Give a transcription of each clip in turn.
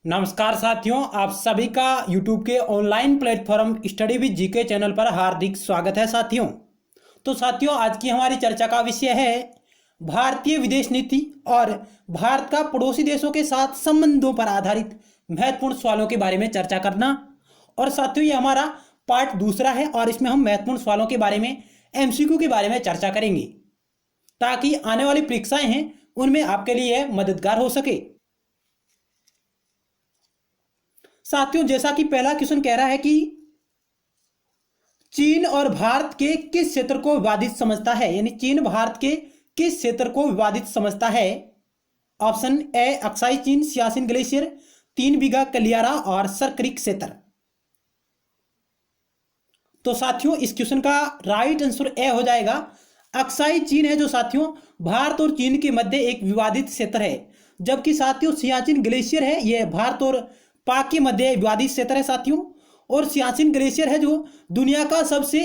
नमस्कार साथियों, आप सभी का YouTube के online platform study with GK channel पर हार्दिक स्वागत है साथियों। तो साथियों, आज की हमारी चर्चा का विषय है भारतीय विदेश नीति और भारत का पड़ोसी देशों के साथ संबंधों पर आधारित महत्वपूर्ण सवालों के बारे में चर्चा करना। और साथियों, ये हमारा पार्ट दूसरा है और इसमें हम महत्वपूर्ण सवालों के बारे में MCQ के बारे में चर्चा करेंगे ताकि आने वाली परीक्षाएं हैं उनमें आपके लिए मददगार हो सके। साथियों, जैसा कि पहला क्वेश्चन कह रहा है कि चीन और भारत के किस क्षेत्र को विवादित समझता है, यानी चीन भारत के किस क्षेत्र को विवादित समझता है। ऑप्शन ए अक्साई चीन, सियाचिन ग्लेशियर, 3 बीघा गलियारा और सर क्रीक क्षेत्र। तो साथियों, इस क्वेश्चन का राइट आंसर ए हो जाएगा। अक्साई चीन है जो साथियों भारत और चीन के मध्य एक विवादित क्षेत्र है, जबकि साथियों सियाचिन ग्लेशियर है यह भारत और पाक के मध्य विवादित क्षेत्र है साथियों। और सियाचिन ग्लेशियर है जो दुनिया का सबसे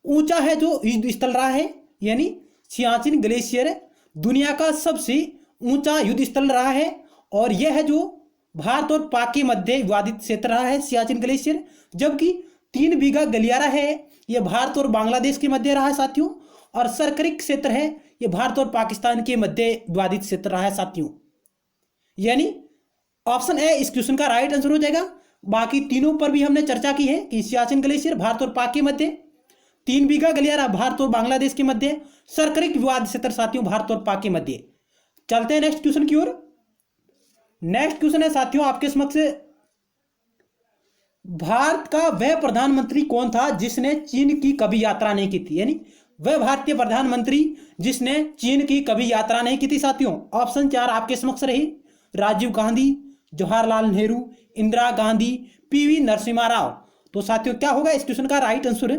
ऊंचा है जो युद्ध स्थल रहा है, यानी सियाचिन ग्लेशियर दुनिया का सबसे ऊंचा युद्ध स्थल रहा है और यह है जो भारत और पाक के मध्य विवादित क्षेत्र रहा है सियाचिन ग्लेशियर। जबकि 3 बीघा गलियारा है यह भारत और बांग्लादेश के मध्य रहा है साथियों। और सर क्रीक क्षेत्र है यह भारत और पाकिस्तान के मध्य विवादित क्षेत्र रहा है साथियों। यानी ऑप्शन ए इस क्वेश्चन का राइट आंसर हो जाएगा। बाकी तीनों पर भी हमने चर्चा की है कि सियाचिन ग्लेशियर भारत और पाक के मध्य, 3 बीघा गलियारा भारत और बांग्लादेश के मध्य, सर क्रीक विवाद क्षेत्र साथियों भारत और पाक के मध्य। चलते हैं नेक्स्ट क्वेश्चन की ओर। नेक्स्ट क्वेश्चन है साथियों आपके समक्ष, भारत का वह प्रधानमंत्री कौन था जिसने चीन की कभी यात्रा नहीं की थी, यानी वह भारतीय प्रधानमंत्री जिसने चीन की कभी यात्रा नहीं की थी साथियों। ऑप्शन 4 आपके समक्ष रही। राजीव गांधी, जवाहरलाल नेहरू, इंदिरा गांधी, PV नरसिम्हा राव। तो साथियों क्या होगा इस क्वेश्चन का राइट आंसर?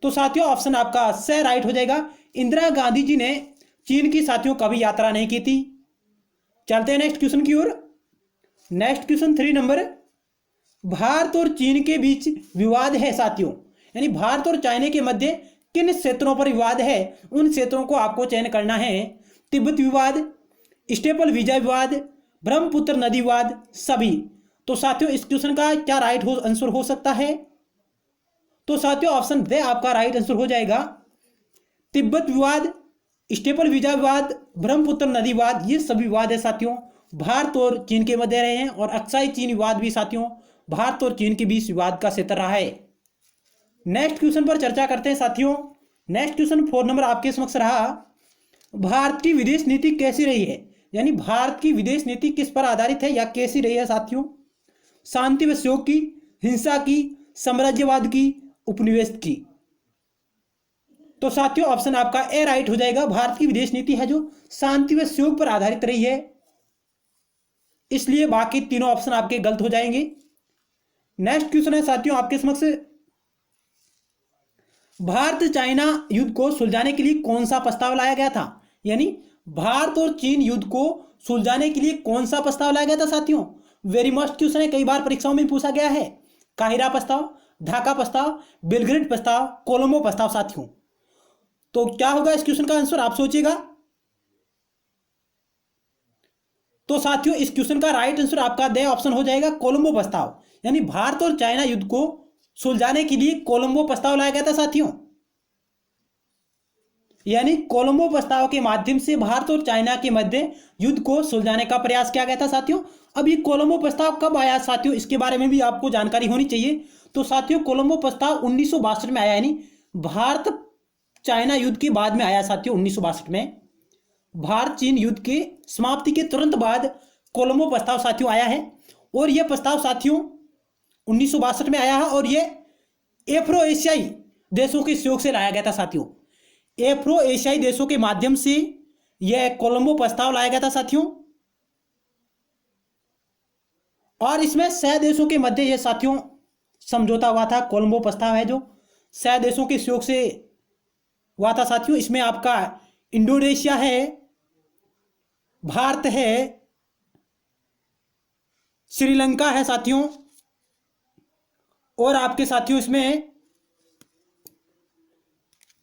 तो साथियों ऑप्शन आपका से राइट हो जाएगा। इंदिरा गांधी जी ने चीन की साथियों कभी यात्रा नहीं की थी। चलते हैं नेक्स्ट क्वेश्चन की ओर। नेक्स्ट क्वेश्चन 3 नंबर, भारत और चीन के बीच विवाद है साथियों, यानी भारत और चाइना के मध्य किन क्षेत्रों पर विवाद है, उन क्षेत्रों को आपको चयन करना है। तिब्बत विवाद, स्टेपल वीजा विवाद, ब्रह्मपुत्र नदी विवाद, सभी। तो साथियों इस क्वेश्चन का क्या राइट आंसर हो सकता है? तो साथियों ऑप्शन दे आपका राइट आंसर हो जाएगा। तिब्बत विवाद, स्टेपल वीजा विवाद, ब्रह्मपुत्र नदी विवाद, ये सभी विवाद है साथियों भारत और चीन के मध्य रहे हैं। और अक्साई चीन विवाद भी साथियों भारत और चीन के बीच विवाद का क्षेत्र रहा है। नेक्स्ट क्वेश्चन पर चर्चा करते हैं साथियों। नेक्स्ट क्वेश्चन 4 नंबर आपके समक्ष रहा, भारत की विदेश नीति कैसी रही है, यानी भारत की विदेश नीति किस पर आधारित है या कैसी रही है साथियों। शांति व सहयोग की, हिंसा की, साम्राज्यवाद की, उपनिवेश की। तो साथियों ऑप्शन आपका ए राइट हो जाएगा। भारत की विदेश नीति है जो शांति व सहयोग पर आधारित रही है, इसलिए बाकी तीनों ऑप्शन आपके गलत हो जाएंगे। नेक्स्ट क्वेश्चन है साथियों आपके समक्ष, भारत चाइना युद्ध को सुलझाने के लिए कौन सा प्रस्ताव लाया गया था, यानी भारत और चीन युद्ध को सुलझाने के लिए कौन सा प्रस्ताव लाया गया था साथियों। वेरी मस्ट क्वेश्चन है, कई बार परीक्षाओं में पूछा गया है। काहिरा प्रस्ताव, ढाका प्रस्ताव, बेलग्रेड प्रस्ताव, कोलंबो प्रस्ताव साथियों। तो क्या होगा इस क्वेश्चन का आंसर आप सोचिएगा। तो साथियों इस क्वेश्चन का राइट आंसर आपका दे ऑप्शन हो जाएगा कोलंबो प्रस्ताव, यानी भारत और चाइना युद्ध को सुलझाने के लिए कोलंबो प्रस्ताव लाया गया था साथियों। यानी कोलंबो प्रस्ताव के माध्यम से भारत और चाइना के मध्य युद्ध को सुलझाने का प्रयास किया गया था साथियों। अब ये कोलंबो प्रस्ताव कब आया साथियों, इसके बारे में भी आपको जानकारी होनी चाहिए। तो साथियों कोलंबो प्रस्ताव 1962 में आया, यानी भारत चाइना युद्ध के बाद में आया साथियों। 1962 में भारत चीन युद्ध के समाप्ति के तुरंत बाद कोलंबो प्रस्ताव साथियों आया है। और यह प्रस्ताव साथियों 1962 में आया है और यह एफ्रो एशियाई देशों के सहयोग से लाया गया था साथियों। एफ्रो एशियाई देशों के माध्यम से यह कोलंबो प्रस्ताव लाया गया था साथियों। और इसमें 6 देशों के मध्य यह साथियों समझौता हुआ था। कोलंबो प्रस्ताव है जो 6 देशों के सहयोग से हुआ था साथियों। इसमें आपका इंडोनेशिया है, भारत है, श्रीलंका है साथियों, और आपके साथियों इसमें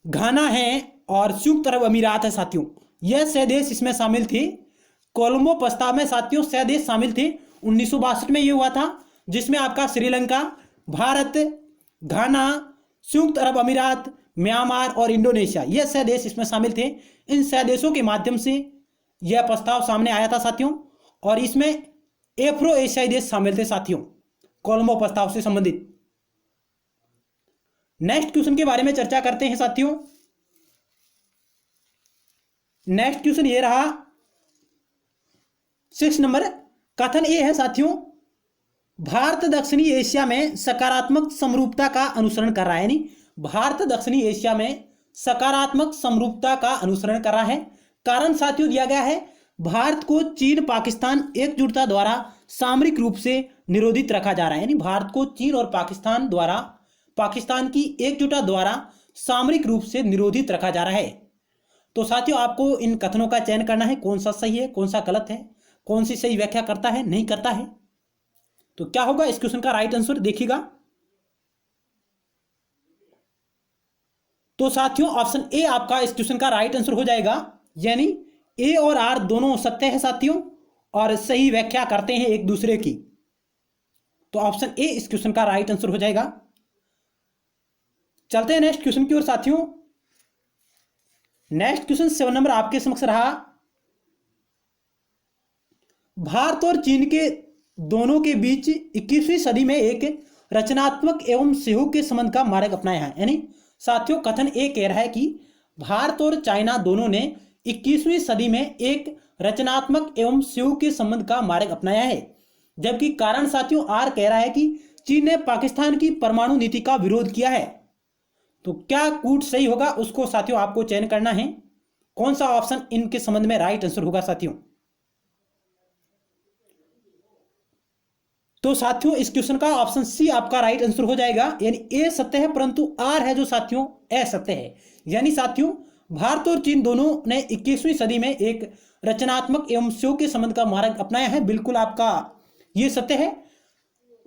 घाना है और संयुक्त अरब अमीरात है साथियों। यह 6 देश इसमें शामिल थे। कोलंबो प्रस्ताव में साथियों 6 देश शामिल थे 1962 में ये हुआ था, जिसमें आपका श्रीलंका, भारत, घाना, संयुक्त अरब अमीरात, म्यांमार और इंडोनेशिया, ये 6 देश इसमें शामिल थे। इन 6 देशों के माध्यम से यह प्रस्ताव सामने आया था साथियों, और इसमें एफ्रो एशियाई देश शामिल थे साथियों, कोलंबो प्रस्ताव से संबंधित। नेक्स्ट क्वेश्चन के बारे में चर्चा करते हैं साथियों। नेक्स्ट क्वेश्चन ये रहा 6 नंबर। कथन ए है साथियों, भारत दक्षिणी एशिया में सकारात्मक समरूपता का अनुसरण कर रहा है। यानी भारत दक्षिणी एशिया में सकारात्मक समरूपता का अनुसरण कर रहा है। कारण साथियों दिया गया है, भारत को चीन पाकिस्तान एकजुटता द्वारा सामरिक रूप से निरोधित रखा जा रहा है। यानी भारत को चीन और पाकिस्तान द्वारा, पाकिस्तान की एकजुटता द्वारा सामरिक रूप से निरोधित रखा जा रहा है। तो साथियों आपको इन कथनों का चयन करना है, कौन सा सही है, कौन सा गलत है, कौन सी सही व्याख्या करता है, नहीं करता है। तो क्या होगा इस क्वेश्चन का राइट आंसर, देखिएगा। तो साथियों ऑप्शन ए आपका इस क्वेश्चन का राइट आंसर हो जाएगा। यानी ए और आर दोनों सत्य है साथियों, और सही व्याख्या करते हैं एक दूसरे की। तो ऑप्शन ए इस क्वेश्चन का राइट आंसर हो जाएगा। चलते हैं नेक्स्ट क्वेश्चन की ओर साथियों। नेक्स्ट क्वेश्चन 7 नंबर आपके समक्ष रहा, भारत और चीन के दोनों के बीच 21वीं सदी में एक रचनात्मक एवं सहयोग के संबंध का मार्ग अपनाया है। यानी साथियों कथन ए कह रहा है कि भारत और चाइना दोनों ने 21वीं सदी में एक रचनात्मक एवं सहयोग के संबंध का मार्ग अपनाया है। जबकि कारण साथियों आर कह रहा है कि चीन ने पाकिस्तान की परमाणु नीति का विरोध किया है। तो क्या कूट सही होगा उसको साथियों आपको चयन करना है, कौन सा ऑप्शन इनके संबंध में राइट आंसर होगा साथियों। तो साथियों इस क्वेश्चन का ऑप्शन सी आपका राइट आंसर हो जाएगा। यानी ए सत्य है परंतु आर है जो साथियों असत्य है। यानी साथियों भारत और चीन दोनों ने 21वीं सदी में एक रचनात्मक एवं सहयोग के संबंध का मार्ग अपनाया है, बिल्कुल आपका ये सत्य है।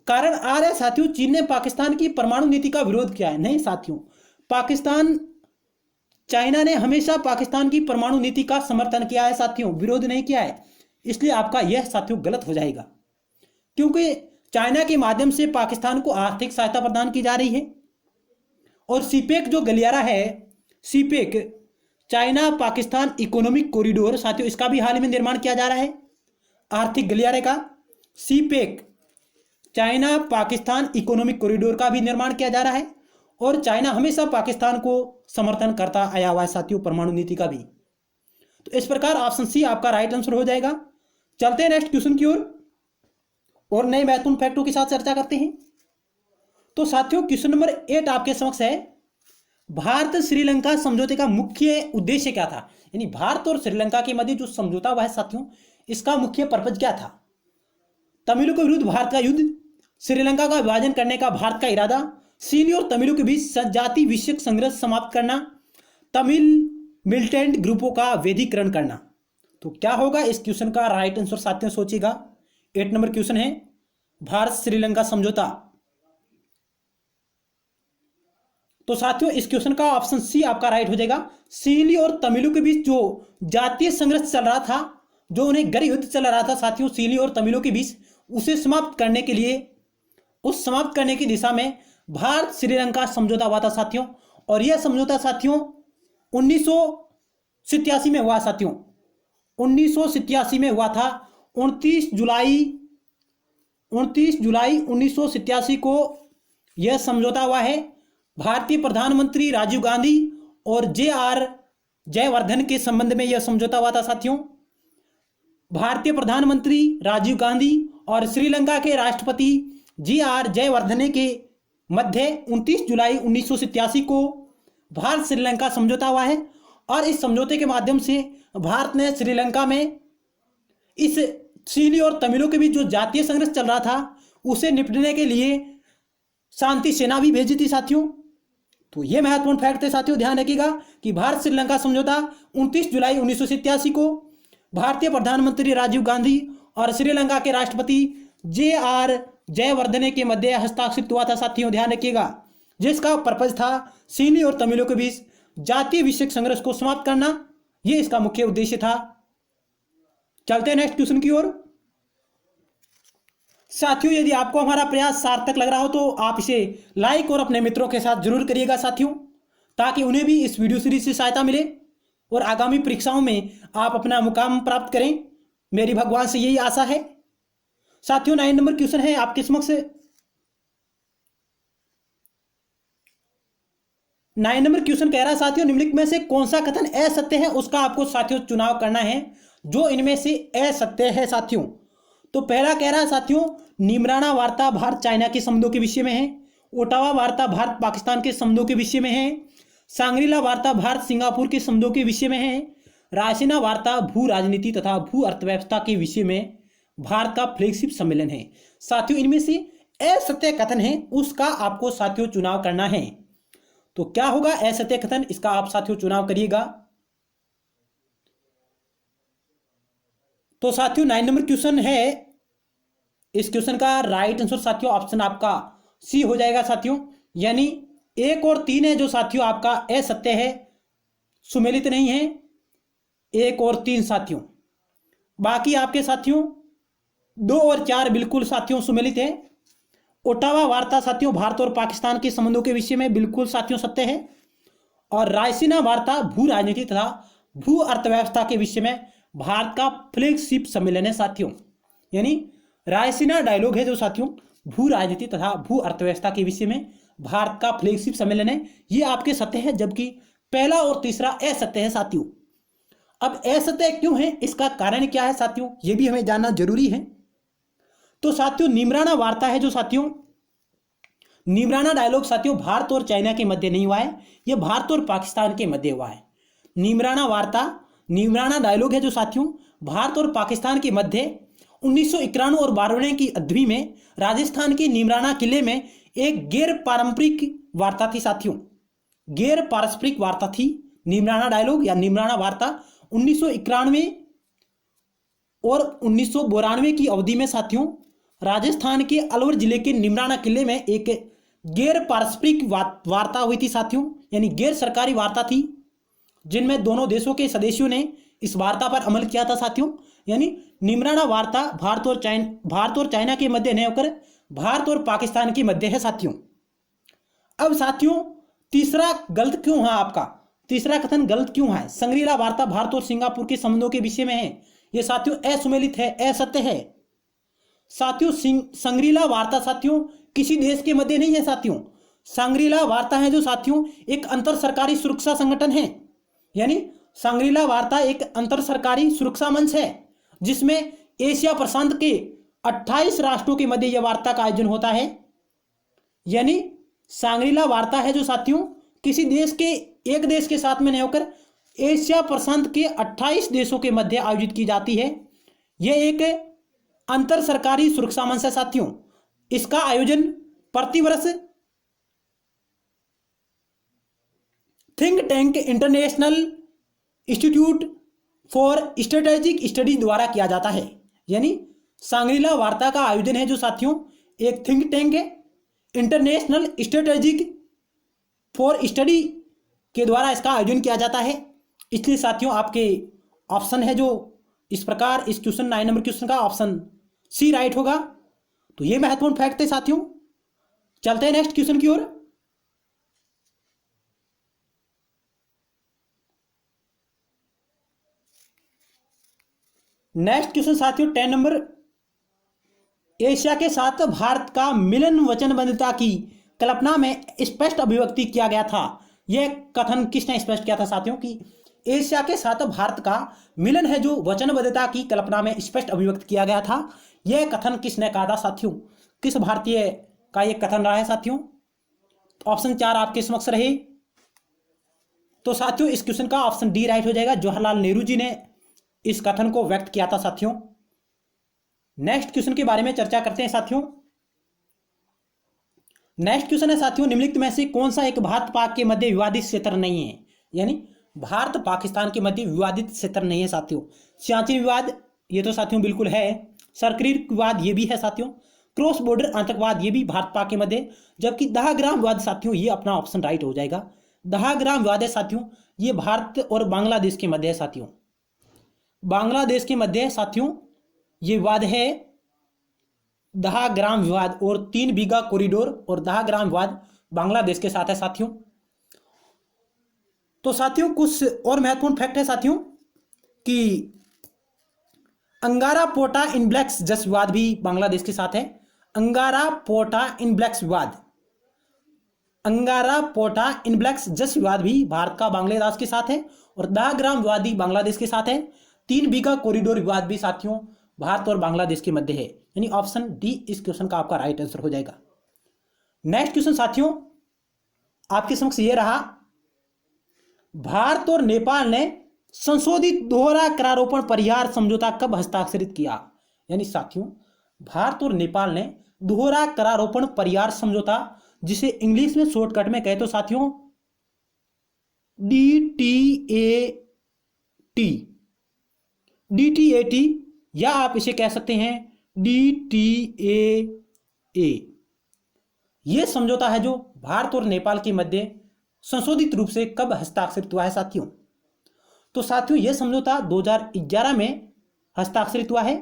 कारण आर है साथियों, चीन ने पाकिस्तान की परमाणु नीति का विरोध किया है। नहीं साथियों, पाकिस्तान, चाइना ने हमेशा पाकिस्तान की परमाणु नीति का समर्थन किया है साथियों, विरोध नहीं किया है। इसलिए आपका यह साथियों गलत हो जाएगा, क्योंकि चाइना के माध्यम से पाकिस्तान को आर्थिक सहायता प्रदान की जा रही है। और सीपेक जो गलियारा है, CPEC China Pakistan economic corridor साथियों, इसका भी हाल ही में निर्माण किया जा रहा है, आर्थिक गलियारे का। CPEC China Pakistan economic corridor का भी निर्माण किया जा रहा है, और चाइना हमेशा पाकिस्तान को समर्थन करता आया हुआ है साथियों, परमाणु नीति का भी। तो इस प्रकार ऑप्शन सी आपका राइट आंसर हो जाएगा। चलते हैं नेक्स्ट क्वेश्चन की ओर और नए महत्वपूर्ण फैक्टों के साथ चर्चा करते हैं। तो साथियों क्वेश्चन नंबर 8 आपके समक्ष है, भारत श्रीलंका समझौते का मुख्य उद्देश्य क्या था। यानी भारत और श्रीलंका के मध्य जो समझौता हुआ है साथियों, इसका मुख्य पर्पज क्या था। तमिलों के विरुद्ध भारत का युद्ध, श्रीलंका का विभाजन करने का भारत का इरादा, चीनी और तमिलों के बीच जाति विषयक संघर्ष समाप्त करना, तमिल मिलिटेंट ग्रुपों का वैधीकरण करना। तो क्या होगा इस क्वेश्चन का राइट आंसर साथियों, सोचिएगा। 8 नंबर क्वेश्चन है भारत श्रीलंका समझौता। तो साथियों इस क्वेश्चन का ऑप्शन सी आपका राइट हो जाएगा। चीनी और तमिलों के बीच जो जातीय संघर्ष चल रहा था, जो उन्हें गृह युद्ध चल रहा था साथियों चीनी और तमिलों के बीच, उसे समाप्त करने के लिए, उस समाप्त करने की दिशा में भारत श्रीलंका समझौता हुआ था साथियों। और यह समझौता साथियों 1987 में हुआ साथियों, 1987 में हुआ था। 29 जुलाई 1987 को यह समझौता हुआ है। भारतीय प्रधानमंत्री राजीव गांधी और जे.आर. जयवर्धन के संबंध में यह समझौता हुआ था साथियों। भारतीय प्रधानमंत्री राजीव गांधी और श्रीलंका के राष्ट्रपति जे.आर. जयवर्धने के मध्य 29 जुलाई 1987 को भारत श्रीलंका समझौता हुआ है। और इस समझौते के माध्यम से भारत ने श्रीलंका में इस चीनी और तमिलों के बीच जो जातीय संघर्ष चल रहा था उसे निपटने के लिए शांति सेना भी भेजी थी साथियों। तो ये महत्वपूर्ण फैक्ट थे साथियों, ध्यान रखिएगा कि भारत श्रीलंका समझौता 29 जुलाई 1987 को भारतीय प्रधानमंत्री राजीव गांधी और श्रीलंका के राष्ट्रपति जे.आर. जयवर्धने के मध्य हस्ताक्षरित हुआ था साथियों, ध्यान रखिएगा, जिसका पर्पज था चीनी और तमिलों के बीच जातीय विषयक संघर्ष को समाप्त करना। यह इसका मुख्य उद्देश्य था। चलते हैं नेक्स्ट क्वेश्चन की ओर। साथियों यदि आपको हमारा प्रयास सार्थक लग रहा हो तो आप इसे लाइक और अपने मित्रों के साथ जरूर करिएगा साथियों, ताकि उन्हें भी इस वीडियो सीरीज से सहायता मिले और आगामी परीक्षाओं में आप अपना मुकाम प्राप्त करें। मेरी भगवान से यही आशा है साथियों। 9 नंबर क्वेश्चन है आपके समक्ष। 9 नंबर क्वेश्चन कह रहा है साथियों, निम्नलिखित में से कौन सा कथन असत्य है, उसका आपको साथियों चुनाव करना है जो इनमें से असत्य है साथियों। तो पहला कह रहा है साथियों, निमराना वार्ता भारत चाइना के संबंधों के विषय में है। ओटावा वार्ता भारत पाकिस्तान के संबंधों के विषय में है। सांग्रीला वार्ता भारत सिंगापुर के संबंधों के विषय में है। रायसीना वार्ता भू राजनीति तथा भू अर्थव्यवस्था के विषय में भारत का फ्लैगशिप सम्मेलन है। साथियों इनमें से असत्य कथन है उसका आपको साथियों चुनाव करना है। तो क्या होगा असत्य कथन, इसका आप साथियों चुनाव करिएगा। तो साथियों 9 नंबर क्वेश्चन है, इस क्वेश्चन का राइट आंसर साथियों ऑप्शन आपका सी हो जाएगा साथियों, यानी 1 और 3 है जो साथियों आपका असत्य है, सुमेलित नहीं है 1 और 3 साथियों। बाकी आपके साथियों 2 और 4 बिल्कुल साथियों सुमेलित है। ओटावा वार्ता साथियों भारत और पाकिस्तान के संबंधों के विषय में बिल्कुल साथियों सत्य है। और रायसीना वार्ता भू राजनीति तथा भू अर्थव्यवस्था के विषय में भारत का फ्लैगशिप सम्मेलन है साथियों। यानी रायसीना डायलॉग है जो साथियों भू राजनीति तथा भू अर्थव्यवस्था के विषय में भारत का फ्लैगशिप सम्मेलन है, ये आपके सत्य है, जबकि पहला और तीसरा असत्य है साथियों। अब असत्य क्यों है, इसका कारण क्या है साथियों, ये भी हमें जानना जरूरी है। तो साथियों निमराना वार्ता है जो साथियों, निमराना डायलॉग साथियों भारत और चाइना के मध्य नहीं हुआ है, यह भारत और पाकिस्तान के मध्य हुआ है। निमराना वार्ता, निमराना डायलॉग है जो साथियों भारत और पाकिस्तान के मध्य 1991 और 92 की अवधि में राजस्थान के निमराना किले में एक गैर पारंपरिक वार्ता थी साथियों, गैर पारस्परिक वार्ता थी। निमराना डायलॉग या निमराना वार्ता 1991 और 1992 की अवधि में साथियों राजस्थान के अलवर जिले के निमराना किले में एक गैर पारस्परिक वार्ता हुई थी साथियों, यानी गैर सरकारी वार्ता थी, जिनमें दोनों देशों के सदस्यों ने इस वार्ता पर अमल किया था साथियों। यानी निमराना वार्ता भारत और चाइना के मध्य नहीं होकर भारत और पाकिस्तान के मध्य है साथियों। अब साथियों तीसरा गलत क्यों है आपका, तीसरा कथन गलत क्यों है, संग्रीला वार्ता भारत और सिंगापुर के संबंधों के विषय में है, यह साथियों असुमेलित है, असत्य है साथियों। संग्रीला वार्ता साथियों किसी देश के मध्य नहीं है साथियों, सांग्रीला वार्ता है जो साथियों एक अंतर सरकारी सुरक्षा संगठन है। यानी सांग्रीला वार्ता एक अंतर सरकारी सुरक्षा मंच है जिसमें एशिया प्रशांत के 28 राष्ट्रों के मध्य यह वार्ता का आयोजन होता है। यानी सांग्रीला वार्ता है जो साथियों किसी देश के एक देश के साथ में नहीं होकर एशिया प्रशांत के 28 देशों के मध्य आयोजित की जाती है। यह एक अंतर सरकारी सुरक्षा मंच है साथियों। इसका आयोजन प्रतिवर्ष think tank international institute for strategic studies द्वारा किया जाता है। यानी सांग्रीला वार्ता का आयोजन है जो साथियों एक थिंक टैंक है, इंटरनेशनल स्ट्रेटेजिक फॉर स्टडी के द्वारा इसका आयोजन किया जाता है। इसलिए साथियों आपके ऑप्शन है जो इस प्रकार, इस क्वेश्चन 9 नंबर क्वेश्चन का ऑप्शन सी राइट होगा। तो ये महत्वपूर्ण फैक्ट है साथियों। चलते हैं नेक्स्ट क्वेश्चन की ओर। नेक्स्ट क्वेश्चन साथियों 10 नंबर, एशिया के साथ भारत का मिलन वचनबद्धता की कल्पना में स्पष्ट अभिव्यक्ति किया गया था। यह कथन किसने स्पष्ट किया था साथियों कि एशिया के साथ भारत का मिलन है जो वचनबद्धता की कल्पना में स्पष्ट अभिव्यक्त किया गया था। यह कथन किसने कहा था साथियों, किस भारतीय का यह कथन रहा है साथियों। ऑप्शन 4 आपके समक्ष रहे। तो साथियों इस क्वेश्चन का ऑप्शन डी राइट हो जाएगा, जवाहरलाल नेहरू जी ने इस कथन को व्यक्त किया था साथियों। नेक्स्ट क्वेश्चन के बारे में चर्चा करते हैं साथियों। नेक्स्ट क्वेश्चन है साथियों, निम्नलिखित में से कौन सा एक भारत पाक के मध्य विवादित क्षेत्र नहीं है। यानी भारत पाकिस्तान के मध्य विवादित क्षेत्र नहीं है साथियों। सियाचिन विवाद ये तो साथियों बिल्कुल है, सरक्रीक विवाद ये भी है साथियों, क्रॉस बॉर्डर आतंकवाद ये भी भारत पाक के मध्य, जबकि दहाग्राम विवाद साथियों ये अपना ऑप्शन राइट हो जाएगा। दहाग्राम विवाद है साथियों ये भारत और बांग्लादेश के मध्य है साथियों, बांग्लादेश के मध्य साथियों ये विवाद है दाह ग्राम विवाद और 3 बीघा कॉरिडोर और दाह ग्राम विवाद बांग्लादेश के साथ है साथियों। तो साथियों कुछ और महत्वपूर्ण फैक्ट है साथियों कि अंगारा पोर्टा इन ब्लैक्स जस विवाद भी बांग्लादेश के साथ है। अंगारा पोर्टा इन ब्लैक्स विवाद, अंगारा पोर्टा इन ब्लैक्स जस विवाद भी भारत का बांग्लादेश के साथ है और दाह ग्राम विवाद भी बांग्लादेश के साथ है। 3 बीघा कॉरिडोर विवाद भी साथियों भारत और बांग्लादेश के मध्य है, यानी ऑप्शन डी इस क्वेश्चन का आपका राइट आंसर हो जाएगा। नेक्स्ट क्वेश्चन साथियों आपके समक्ष ये रहा, भारत और नेपाल ने संशोधित दोहरा करारोपण परिहार समझौता कब हस्ताक्षरित किया। यानी साथियों भारत और नेपाल ने दोहरा करारोपण परिहार समझौता, जिसे इंग्लिश में शॉर्टकट में कहे तो साथियों DTAT या आप इसे कह सकते हैं DTAA, यह समझौता है जो भारत और नेपाल के मध्य संशोधित रूप से कब हस्ताक्षरित हुआ है साथियों। तो साथियों यह समझौता 2011 में हस्ताक्षरित हुआ है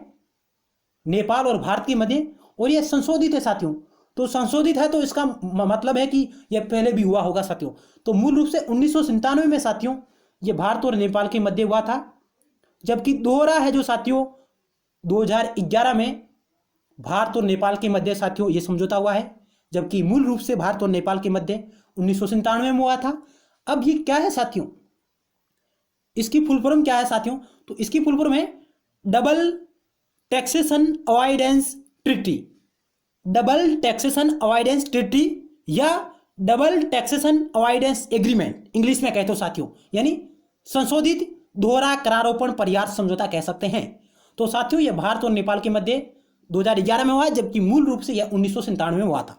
नेपाल और भारत के मध्य, और यह संशोधित है साथियों। तो संशोधित है तो इसका मतलब है कि यह पहले भी हुआ होगा साथियों। तो मूल रूप से 1997 में साथियों यह भारत और नेपाल के मध्य हुआ था, जबकि दोहरा है जो साथियों 2011 में भारत और नेपाल के मध्य साथियों यह समझौता हुआ है, जबकि मूल रूप से भारत और नेपाल के मध्य 1997 में हुआ था। अब ये क्या है साथियों, इसकी फुल फॉर्म क्या है साथियों, तो इसकी फुल फॉर्म है double taxation avoidance treaty, double taxation avoidance treaty या double taxation avoidance agreement English में कहते हो साथियों, यानी संशोधित दोहरा करारोपण परिहार समझौता कह सकते हैं। तो साथियों यह भारत और नेपाल के मध्य 2011 में हुआ, जबकि मूल रूप से यह 1997 में हुआ था।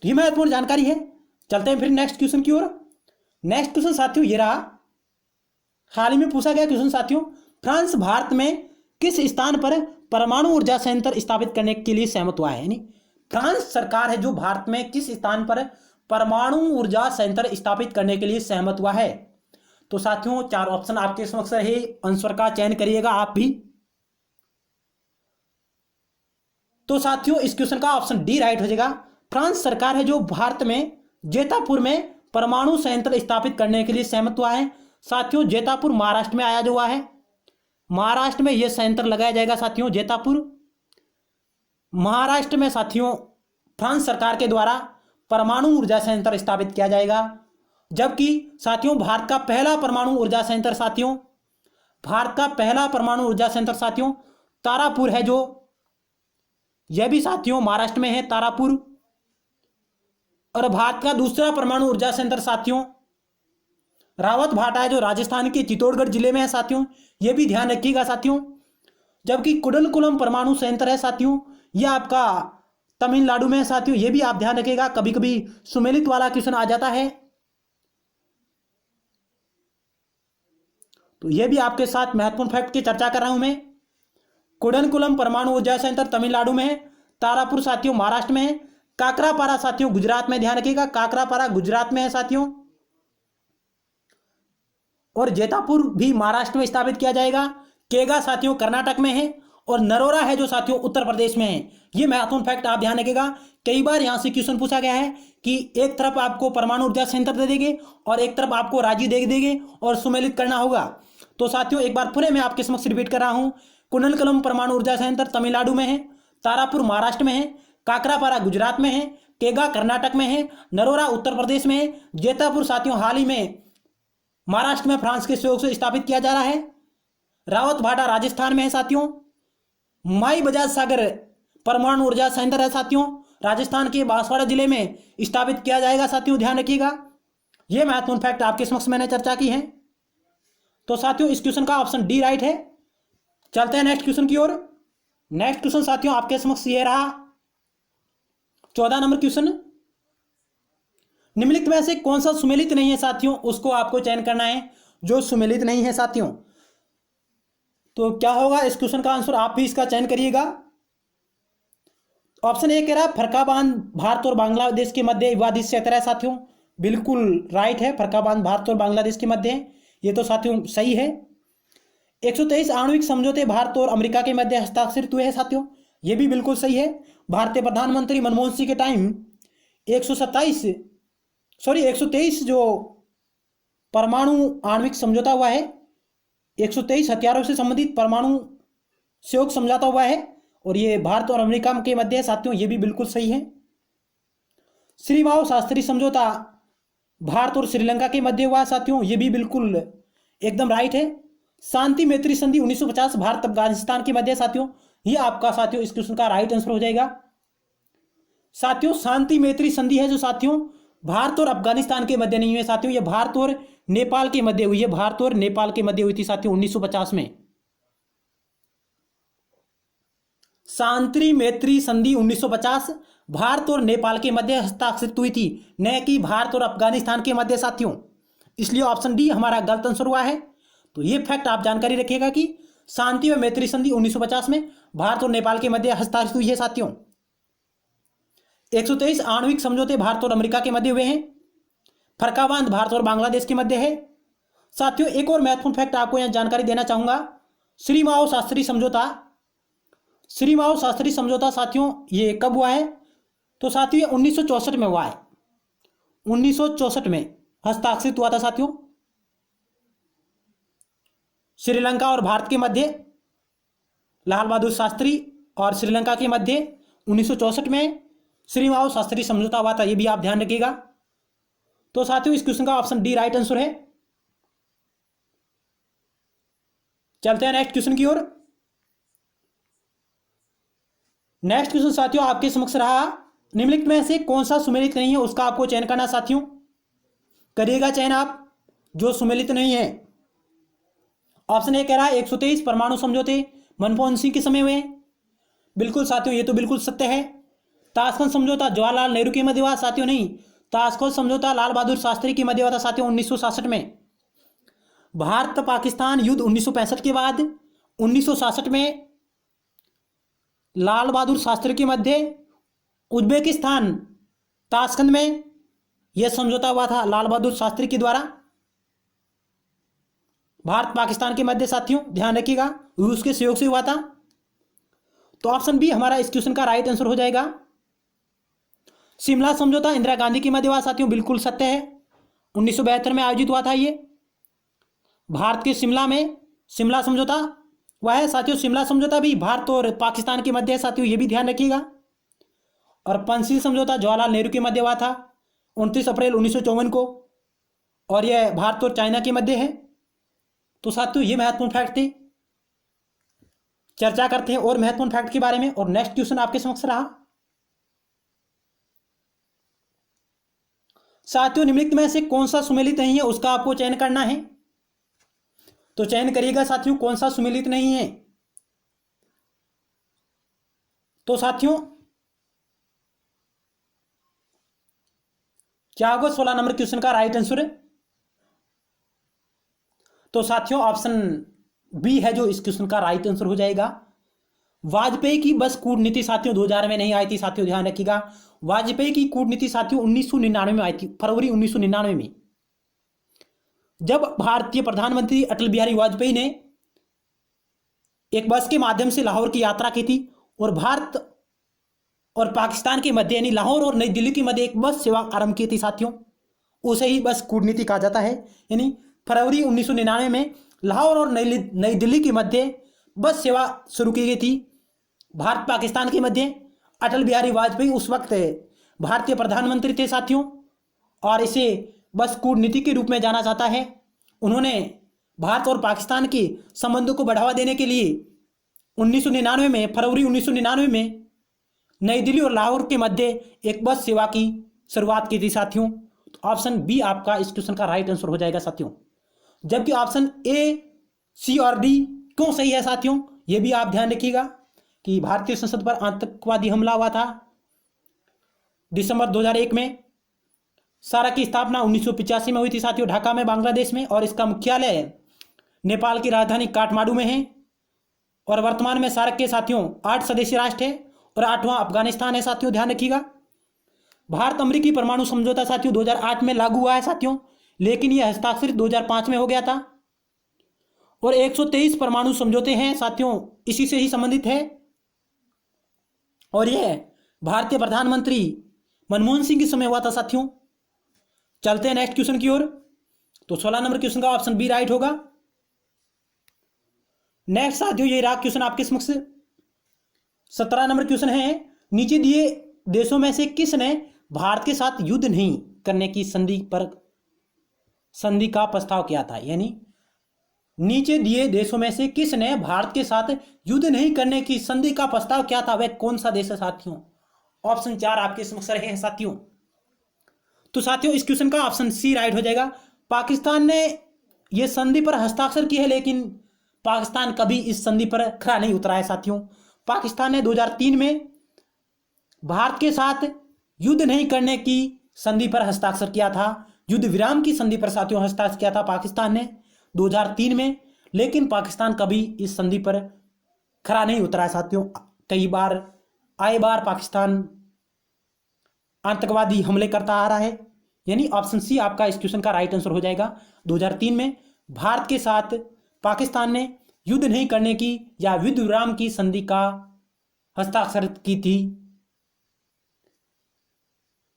तो ये महत्वपूर्ण जानकारी है। चलते हैं फिर नेक्स्ट क्वेश्चन की ओर। नेक्स्ट क्वेश्चन साथियों ये रहा, हाल ही में पूछा गया क्वेश्चन साथियों, फ्रांस भारत में किस स्थान पर परमाणु ऊर्जा संयंत्र स्थापित करने के लिए सहमत हुआ है। यानी फ्रांस सरकार है जो भारत में किस स्थान पर परमाणु ऊर्जा संयंत्र स्थापित करने के लिए सहमत हुआ है। तो साथियों 4 ऑप्शन आपके समक्ष रहे, आंसर का चयन करिएगा आप भी। तो साथियों इस क्वेश्चन का ऑप्शन डी राइट हो जाएगा। फ्रांस सरकार है जो भारत में जेतापुर में परमाणु संयंत्र स्थापित करने के लिए सहमत हुआ है। साथियों जेतापुर महाराष्ट्र में आया जो हुआ है, महाराष्ट्र में यह संयंत्र लगाया जाएगा साथियों। जेतापुर महाराष्ट्र में साथियों फ्रांस सरकार के द्वारा परमाणु ऊर्जा संयंत्र स्थापित किया जाएगा। जबकि साथियों भारत का पहला परमाणु ऊर्जा संयंत्र साथियों, भारत का पहला परमाणु ऊर्जा संयंत्र साथियों तारापुर है, जो यह भी साथियों महाराष्ट्र में है तारापुर। और भारत का दूसरा परमाणु ऊर्जा संयंत्र साथियों रावत भाटा है, जो राजस्थान के चित्तौड़गढ़ जिले में है साथियों, यह भी ध्यान रखिएगा साथियों। जबकि कुडनकुलम परमाणु संयंत्र है साथियों, यह आपका तमिलनाडु में है साथियों, यह भी आप ध्यान रखिएगा, कभी कभी सुमेलित वाला क्वेश्चन आ जाता है। तो यह भी आपके साथ महत्वपूर्ण फैक्ट की चर्चा कर रहा हूं मैं। कुडनकुलम परमाणु ऊर्जा संयंत्र तमिलनाडु में है, तारापुर साथियों महाराष्ट्र में है, काकरापारा साथियों गुजरात में, ध्यान रखिएगा काकरापारा गुजरात में है साथियों, और जेतापुर भी महाराष्ट्र में स्थापित किया जाएगा। केगा साथियों कर्नाटक में है, और नरोरा है जो साथियों उत्तर प्रदेश में है। ये महत्वपूर्ण फैक्ट आप ध्यान रखिएगा। कई बार यहां से क्वेश्चन पूछा गया है कि एक तरफ आपको परमाणु ऊर्जा संयंत्र दे देंगे और एक तरफ आपको राज्य दे देंगे और सुमेलित करना होगा। तो साथियों एक बार फिर मैं आपके समक्ष रिपीट कर रहा हूं, कुडनकुलम परमाणु ऊर्जा संयंत्र तमिलनाडु में है, तारापुर महाराष्ट्र में है, काकरापारा गुजरात में है, केगा कर्नाटक में है, नरोरा उत्तर प्रदेश में है, जेतापुर साथियों हाल ही में महाराष्ट्र में फ्रांस के सहयोग से स्थापित किया जा रहा है, रावत भाटा राजस्थान में है साथियों, माई बजाज सागर परमाणु ऊर्जा संयंत्र है साथियों राजस्थान के बांसवाड़ा जिले में स्थापित किया जाएगा साथियों, ध्यान रखिएगा। यह महत्वपूर्ण फैक्ट आपके समक्ष मैंने चर्चा की है। तो साथियों इस क्वेश्चन का ऑप्शन डी राइट है। चलते हैं नेक्स्ट क्वेश्चन की ओर। नेक्स्ट क्वेश्चन साथियों आपके समक्ष ये रहा 14 नंबर क्वेश्चन, निम्नलिखित में से कौन सा सुमेलित नहीं है साथियों, उसको आपको चयन करना है जो सुमेलित नहीं है साथियों। तो क्या होगा इस क्वेश्चन का आंसर, आप भी इसका चयन करिएगा। ऑप्शन ए कह रहा है फरक्काबांध भारत और बांग्लादेश के मध्य विवादित क्षेत्र है साथियों, बिल्कुल राइट है, फरक्काबांध भारत और बांग्लादेश के मध्य है, ये तो साथियों सही है। 123 आणविक समझौते भारत और अमेरिका के मध्य हस्ताक्षरित हुए हैं साथियों, ये भी बिल्कुल सही है। भारतीय प्रधानमंत्री मनमोहन सिंह के टाइम 127 सॉरी 123 जो परमाणु आणविक समझौता हुआ है, 123 हथियारों से संबंधित परमाणु सहयोग समझौता हुआ है, और ये भारत और अमेरिका के मध्य है साथियों, ये भी बिल्कुल सही है। श्री माओ शास्त्री समझौता भारत और श्रीलंका के मध्य हुआ है साथियों, ये भी बिल्कुल एकदम राइट है। शांति मैत्री संधि 1950 भारत अफगानिस्तान के मध्य साथियों, ये आपका साथियों इस क्वेश्चन का राइट आंसर हो जाएगा। साथियों शांति मैत्री संधि है जो साथियों भारत और अफगानिस्तान के मध्य नहीं हुई साथियों, ये भारत और नेपाल के मध्य हुई है, भारत और नेपाल के मध्य हुई थी साथियों 1950 में। शांति मैत्री संधि 1950 भारत और नेपाल के मध्य हस्ताक्षरित हुई थी, न कि भारत और अफगानिस्तान के मध्य साथियों, इसलिए ऑप्शन डी हमारा गलत आंसर हुआ है। तो ये फैक्ट आप जानकारी रखिएगा कि शांति व मैत्री संधि 1950 में भारत और नेपाल के मध्य हस्ताक्षरित हुई है साथियों। 123 आणविक समझौते भारत और अमेरिका के मध्य हुए हैं। फरकाबांध भारत और बांग्लादेश के मध्य है साथियों। एक और महत्वपूर्ण फैक्ट आपको यहां जानकारी देना चाहूंगा, श्री माओ शास्त्री समझौता, श्री माओ शास्त्री समझौता साथियों ये कब हुआ है, तो साथियों ये 1964 में हुआ है, 1964 में हस्ताक्षरित हुआ था साथियों। श्रीलंका और भारत के मध्य, लाल बहादुर शास्त्री और श्रीलंका के मध्य 1964 में श्री माओ शास्त्री समझौता हुआ था, ये भी आप ध्यान रखिएगा। तो साथियों इस क्वेश्चन का ऑप्शन डी राइट आंसर है। चलते हैं नेक्स्ट क्वेश्चन की ओर। नेक्स्ट क्वेश्चन साथियों आपके समक्ष रहा, निम्नलिखित में से कौन सा सुमेलित नहीं है, उसका आपको चयन करना साथियों, करिएगा चयन आप जो सुमेलित नहीं है। ऑप्शन ए कह रहा है 123 परमाणु समझौते मनमोहन सिंह के समय हुए, बिल्कुल साथियों ये तो बिल्कुल सत्य है। ताशकंद समझौता जवाहरलाल नेहरू के मध्य हुआ साथियों, नहीं, ताशकंद समझौता लाल बहादुर शास्त्री के मध्य हुआ था साथियों 1966 में। भारत पाकिस्तान युद्ध 1965 के बाद 1966 में लाल बहादुर शास्त्री के मध्य उज्बेकिस्तान ताशकंद में यह समझौता हुआ था लाल बहादुर शास्त्री के द्वारा। भारत पाकिस्तान के मध्य साथियों ध्यान रखिएगा रूस के सहयोग से हुआ था। तो ऑप्शन बी हमारा इस क्वेश्चन का राइट आंसर हो जाएगा। शिमला समझौता इंदिरा गांधी के मध्य हुआ साथियों, बिल्कुल सत्य है, 1972 में आयोजित हुआ था ये भारत के शिमला में, शिमला समझौता हुआ है साथियों। शिमला समझौता भी भारत और पाकिस्तान के मध्य है साथियों, ये भी ध्यान रखिएगा। और पंचशील समझौता जवाहरलाल नेहरू के मध्य हुआ था 29 अप्रैल 1954 को, और यह भारत और चाइना के मध्य है। तो साथियों ये महत्वपूर्ण फैक्ट थे। चर्चा करते हैं और महत्वपूर्ण फैक्ट के बारे में, और नेक्स्ट क्वेश्चन आपके समक्ष रहा साथियों, निम्नलिखित में से कौन सा सुमेलित नहीं है उसका आपको चयन करना है। तो चयन करिएगा साथियों कौन सा सुमेलित नहीं है। तो साथियों क्या होगा 16 नंबर क्वेश्चन का राइट आंसर। तो साथियों ऑप्शन बी है जो इस क्वेश्चन का राइट आंसर हो जाएगा। वाजपेयी की बस कूटनीति साथियों 2000 में नहीं आई थी साथियों, ध्यान रखिएगा। वाजपेयी की कूटनीति साथियों 1999 में आई थी, फरवरी 1999 में, जब भारतीय प्रधानमंत्री अटल बिहारी वाजपेयी ने एक बस के माध्यम से लाहौर की यात्रा की थी, और भारत और पाकिस्तान के मध्य यानी लाहौर और नई दिल्ली के मध्य एक बस सेवा आरंभ की थी साथियों, उसे ही बस कूटनीति कहा जाता है। यानी फरवरी 1999 में लाहौर और नई दिल्ली के मध्य बस सेवा शुरू की गई थी भारत पाकिस्तान के मध्य। अटल बिहारी वाजपेयी उस वक्त भारतीय प्रधानमंत्री थे साथियों, और इसे बस कूटनीति के रूप में जाना जाता है। उन्होंने भारत और पाकिस्तान के संबंधों को बढ़ावा देने के लिए 1999 में, फरवरी 1999 में नई दिल्ली और लाहौर के मध्य एक बस सेवा की शुरुआत की थी साथियों। तो ऑप्शन बी आपका इस क्वेश्चन का राइट आंसर हो जाएगा साथियों। जबकि ऑप्शन ए, सी और डी क्यों सही है साथियों, ये भी आप ध्यान रखिएगा कि भारतीय संसद पर आतंकवादी हमला हुआ था दिसंबर 2001 में। सारा की स्थापना 1985 में हुई थी साथियों ढाका में, बांग्लादेश में, और इसका मुख्यालय नेपाल की राजधानी काठमांडू में है। और वर्तमान में सार्क के साथियों 8 सदस्यीय राष्ट्र है, और 8वां अफगानिस्तान है साथियों, ध्यान रखिएगा। भारत अमेरिकी परमाणु समझौता साथियों 2008 में लागू हुआ है साथियों, लेकिन यह हस्ताक्षरित 2005 में हो गया था। और 123 परमाणु समझौते हैं साथियों, इसी से ही संबंधित है। और यह भारतीय प्रधानमंत्री मनमोहन सिंह के समय हुआ था साथियों। चलते हैं नेक्स्ट क्वेश्चन की ओर। तो 16 नंबर क्वेश्चन का ऑप्शन बी राइट होगा। नेक्स्ट साथियों ये रहा क्वेश्चन आपके समक्ष। 17 नंबर क्वेश्चन है, नीचे दिए देशों में से किसने भारत के साथ युद्ध नहीं करने की संधि का प्रस्ताव किया था। यानी नीचे दिए देशों में से किसने भारत के साथ युद्ध नहीं करने की संधि का प्रस्ताव किया था, वह कौन सा देश है साथियों। ऑप्शन 4 आपके समक्ष रहे हैं साथियों। तो साथियों इस क्वेश्चन का ऑप्शन सी राइट हो जाएगा। पाकिस्तान ने यह संधि पर हस्ताक्षर की है, लेकिन पाकिस्तान कभी इस संधि पर खरा नहीं उतरा है साथियों। पाकिस्तान ने 2003 में भारत के साथ युद्ध नहीं करने की संधि पर हस्ताक्षर किया था। युद्ध विराम की संधि पर साथियों हस्ताक्षर किया था पाकिस्तान ने 2003 में, लेकिन पाकिस्तान कभी इस संधि पर खरा नहीं उतरा है साथियों। कई बार पाकिस्तान आतंकवादी हमले करता आ रहा है। यानी ऑप्शन सी आपका इस क्वेश्चन का राइट आंसर हो जाएगा। 2003 में भारत के साथ पाकिस्तान ने युद्ध नहीं करने की या युद्ध विराम की संधि का हस्ताक्षर की थी।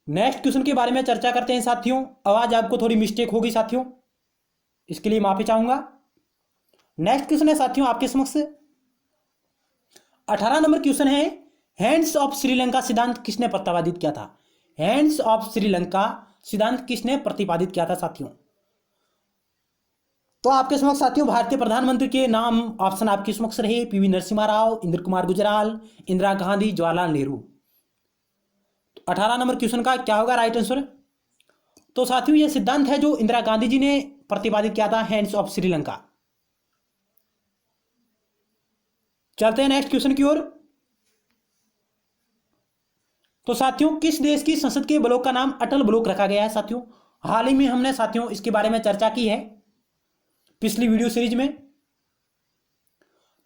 नेक्स्ट क्वेश्चन के बारे में चर्चा करते हैं साथियों। आवाज आपको थोड़ी मिस्टेक होगी साथियों, इसके लिए माफी चाहूंगा। नेक्स्ट क्वेश्चन है साथियों आपके समक्ष 18 नंबर क्वेश्चन है, हैंड्स ऑफ श्रीलंका सिद्धांत किसने प्रतिपादित किया था। हैंड्स ऑफ श्रीलंका सिद्धांत किसने प्रतिपादित किया था साथियों। तो आपके समक्ष साथियों भारतीय प्रधानमंत्री के नाम ऑप्शन आपके समक्ष रहे, PV Narasimha Rao, Indra Kumar Gujral, Indira Gandhi, Jawaharlal Nehru. 18 number question का क्या होगा राइट आंसर। तो साथियों यह सिद्धांत है जो इंदिरा गांधी जी ने प्रतिपादित किया था, हैंड्स ऑफ श्रीलंका। चलते हैं नेक्स्ट क्वेश्चन की ओर। तो साथियों किस देश की संसद के ब्लॉक का नाम अटल ब्लॉक रखा गया है साथियों। हाल ही में हमने साथियों इसके बारे में चर्चा की है पिछली वीडियो सीरीज में।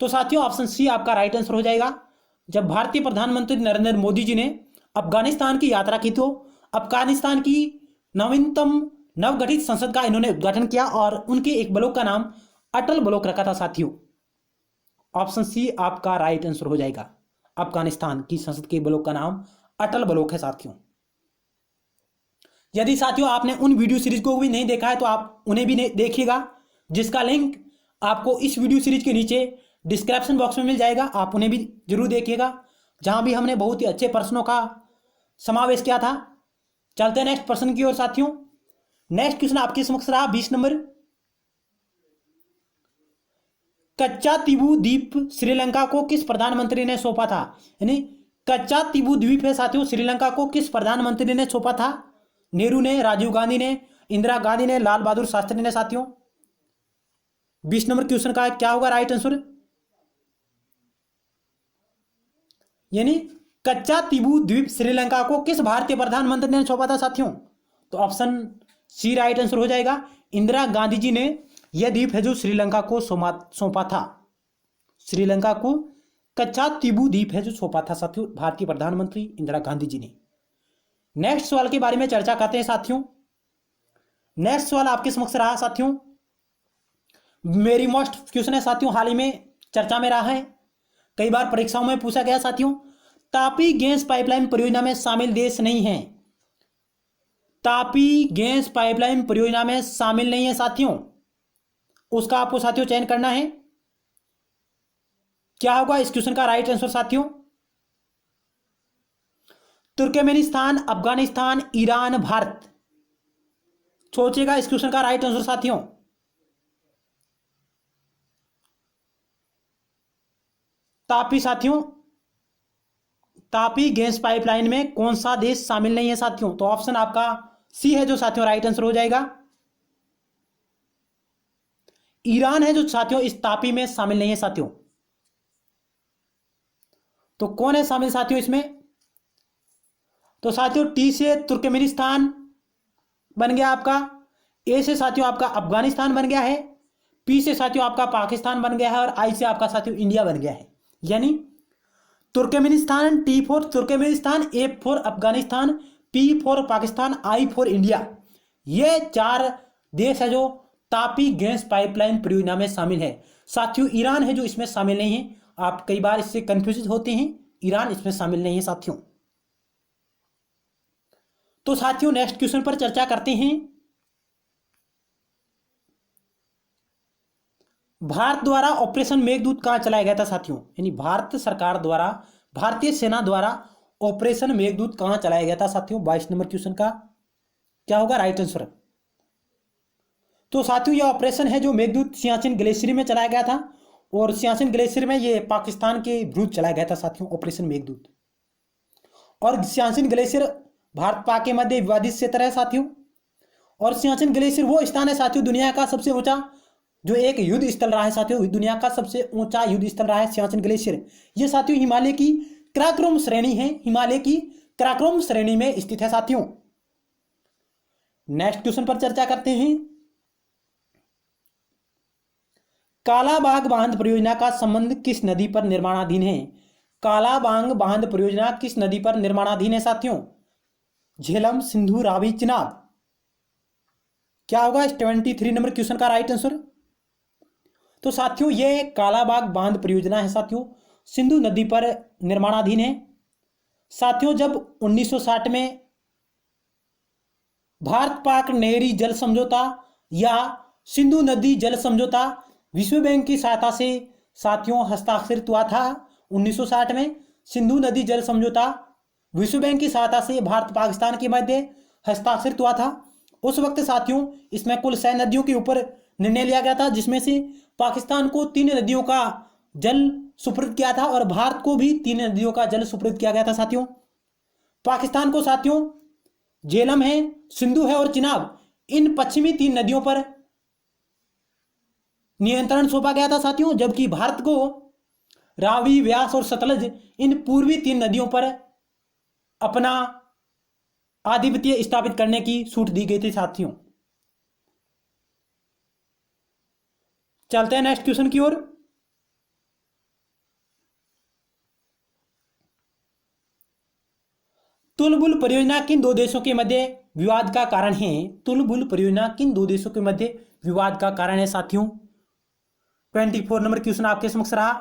तो साथियों ऑप्शन सी आपका राइट आंसर हो जाएगा। जब भारतीय प्रधानमंत्री नरेंद्र मोदी जी ने अफगानिस्तान की यात्रा की तो अफगानिस्तान की नवीनतम नवगठित संसद का इन्होंने उद्घाटन किया और उनके एक ब्लॉक का नाम अटल ब्लॉक रखा था साथियों। ऑप्शन सी आपका राइट आंसर हो जाएगा। अफगानिस्तान की संसद के ब्लॉक का नाम अटल ब्लॉक है साथियों। यदि साथियों आपने उन वीडियो सीरीज को भी नहीं देखा है तो आप उन्हें भी देखिएगा, जिसका लिंक आपको इस वीडियो सीरीज के नीचे डिस्क्रिप्शन बॉक्स में मिल जाएगा। आप उन्हें भी जरूर देखिएगा, जहां भी हमने बहुत ही अच्छे प्रश्नों का समावेश किया था। चलते हैं नेक्स्ट प्रश्न की ओर साथियों। नेक्स्ट क्वेश्चन आपके समक्ष रहा 20 नंबर। कच्चा तिबू द्वीप श्रीलंका को किस प्रधानमंत्री ने सौंपा था। यानी कच्चा तिबू द्वीप है साथियों, श्रीलंका को किस प्रधानमंत्री ने सौंपा था। नेहरू ने, राजीव गांधी ने, इंदिरा गांधी ने, लाल बहादुर शास्त्री ने साथियों। 20 नंबर क्वेश्चन का क्या होगा राइट आंसर। यानी कच्चा तिबू द्वीप श्रीलंका को किस भारतीय प्रधानमंत्री ने सौंपा था साथियों। तो ऑप्शन सी राइट आंसर हो जाएगा। इंदिरा गांधी जी ने यह द्वीप है जो श्रीलंका को सौंपा था। श्रीलंका को कच्चा तिबू द्वीप है जो सौंपा था साथियों भारतीय प्रधानमंत्री इंदिरा गांधी जी ने। नेक्स्ट सवाल के बारे में चर्चा करते हैं साथियों। नेक्स्ट सवाल आपके समक्ष रहा साथियों, मेरी मोस्ट क्वेश्चन है साथियों, हाल ही में चर्चा में रहा है, कई बार परीक्षाओं में पूछा गया साथियों। तापी गैस पाइपलाइन परियोजना में शामिल देश नहीं है। तापी गैस पाइपलाइन परियोजना में शामिल नहीं है साथियों, उसका आपको साथियों चयन करना है। क्या होगा इस क्वेश्चन का राइट आंसर साथियों। Turkmenistan, Afghanistan, Iran, Bharat. सोचिएगा इस क्वेश्चन का राइट आंसर साथियों। तापी साथियों, तापी गैस पाइपलाइन में कौन सा देश शामिल नहीं है साथियों। तो ऑप्शन आपका सी है जो साथियों राइट आंसर हो जाएगा। ईरान है जो साथियों इस तापी में शामिल नहीं है साथियों। तो कौन है शामिल साथियों इसमें। तो साथियों टी से तुर्कमेनिस्तान बन गया आपका, ए से साथियों आपका अफगानिस्तान बन गया है, पी से साथियों आपका पाकिस्तान बन गया है और आई से आपका साथियों इंडिया बन गया है। यानी Turkmenistan, T for Turkmenistan, A for Afghanistan, P for Pakistan, I for India. ये 4 देश है जो तापी गैस पाइपलाइन परियोजना में शामिल है साथियों। ईरान है जो इसमें शामिल नहीं है। आप कई बार इससे कंफ्यूज होते हैं, ईरान इसमें शामिल नहीं है साथियों। तो साथियों नेक्स्ट क्वेश्चन पर चर्चा करते हैं। भारत द्वारा ऑपरेशन मेघदूत कहां चलाया गया था साथियों, यानी भारत सरकार द्वारा, भारतीय सेना द्वारा ऑपरेशन मेघदूत कहां चलाया गया था साथियों। 22 नंबर क्वेश्चन का क्या होगा राइट आंसर। तो साथियों यह ऑपरेशन है जो मेघदूत सियाचिन ग्लेशियर में चलाया गया था, और सियाचिन ग्लेशियर में ये पाकिस्तान के विरुद्ध चलाया गया था साथियों ऑपरेशन मेघदूत। और सियाचिन ग्लेशियर भारत पाक के मध्य विवादित क्षेत्र है साथियों। और सियाचिन ग्लेशियर वो स्थान है साथियों दुनिया का सबसे ऊंचा जो एक युद्ध स्थल रहा है साथियों, दुनिया का सबसे ऊंचा युद्ध स्थल रहा है सियाचिन ग्लेशियर। ये साथियों हिमालय की कराकोरम श्रेणी है, हिमालय की कराकोरम श्रेणी में स्थित है साथियों। नेक्स्ट क्वेश्चन पर चर्चा करते हैं। कालाबाग बांध परियोजना का संबंध किस नदी पर निर्माणाधीन है। कालाबाग बांध परियोजना किस नदी पर निर्माणाधीन है साथियों। झेलम, सिंधु, रावी, चिनाब। क्या होगा 73 नंबर क्वेश्चन का राइट आंसर। तो साथियों ये कालाबाग बांध परियोजना है साथियों सिंधु नदी पर निर्माणाधीन है साथियों। जब 1960 में भारत पाक नहरी जल समझौता या सिंधु नदी जल समझौता विश्व बैंक की सहायता से साथियों हस्ताक्षरित हुआ था। 1960 में सिंधु नदी जल समझौता विश्व बैंक की सहायता से भारत पाकिस्तान के मध्य हस्ताक्षरित हुआ था। उस वक्त साथियों इसमें कुल 6 नदियों के ऊपर निर्णय लिया गया था, जिसमें से पाकिस्तान को 3 नदियों का जल सुपुर्द किया था और भारत को भी 3 नदियों का जल सुपुर्द किया गया था साथियों। पाकिस्तान को साथियों झेलम है, सिंधु है और चिनाब, इन पश्चिमी 3 नदियों पर नियंत्रण सौंपा गया था साथियों, जबकि भारत को रावी, व्यास और सतलज इन पूर्वी 3 नदियों पर अपना आधिपत्य स्थापित करने की छूट दी गई थी साथियों। चलते हैं नेक्स्ट क्वेश्चन की ओर। तुलबुल परियोजना किन 2 देशों के मध्य विवाद का कारण है। तुलबुल परियोजना किन 2 देशों के मध्य विवाद का कारण है साथियों। 24 नंबर क्वेश्चन आपके समक्ष रहा।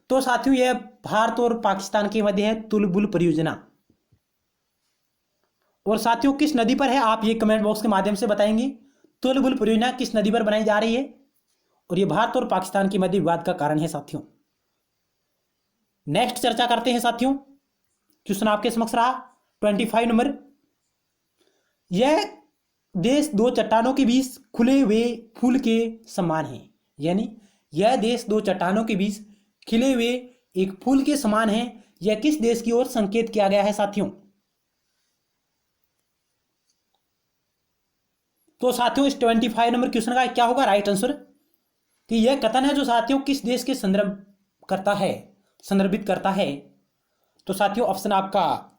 तो साथियों यह भारत और पाकिस्तान के मध्य है तुलबुल परियोजना। और साथियों किस नदी पर है आप ये कमेंट बॉक्स के माध्यम से बताएंगे। तुलबुल परियोजना किस नदी पर बनाई जा रही है और ये भारत और पाकिस्तान के मध्य विवाद का कारण है साथियों। नेक्स्ट चर्चा करते हैं साथियों। क्वेश्चन आपके समक्ष रहा 25 नंबर। यह देश 2 चट्टानों के बीच खुले हुए फूल के समान है, यानी यह देश 2 चट्टानों के बीच खिले हुए एक फूल के समान है। यह किस देश की ओर संकेत किया गया है साथियों। तो साथियों इस 25 नंबर क्वेश्चन का क्या होगा राइट आंसर कि यह कथन है जो साथियों किस देश के संदर्भित करता है। तो साथियों ऑप्शन आपका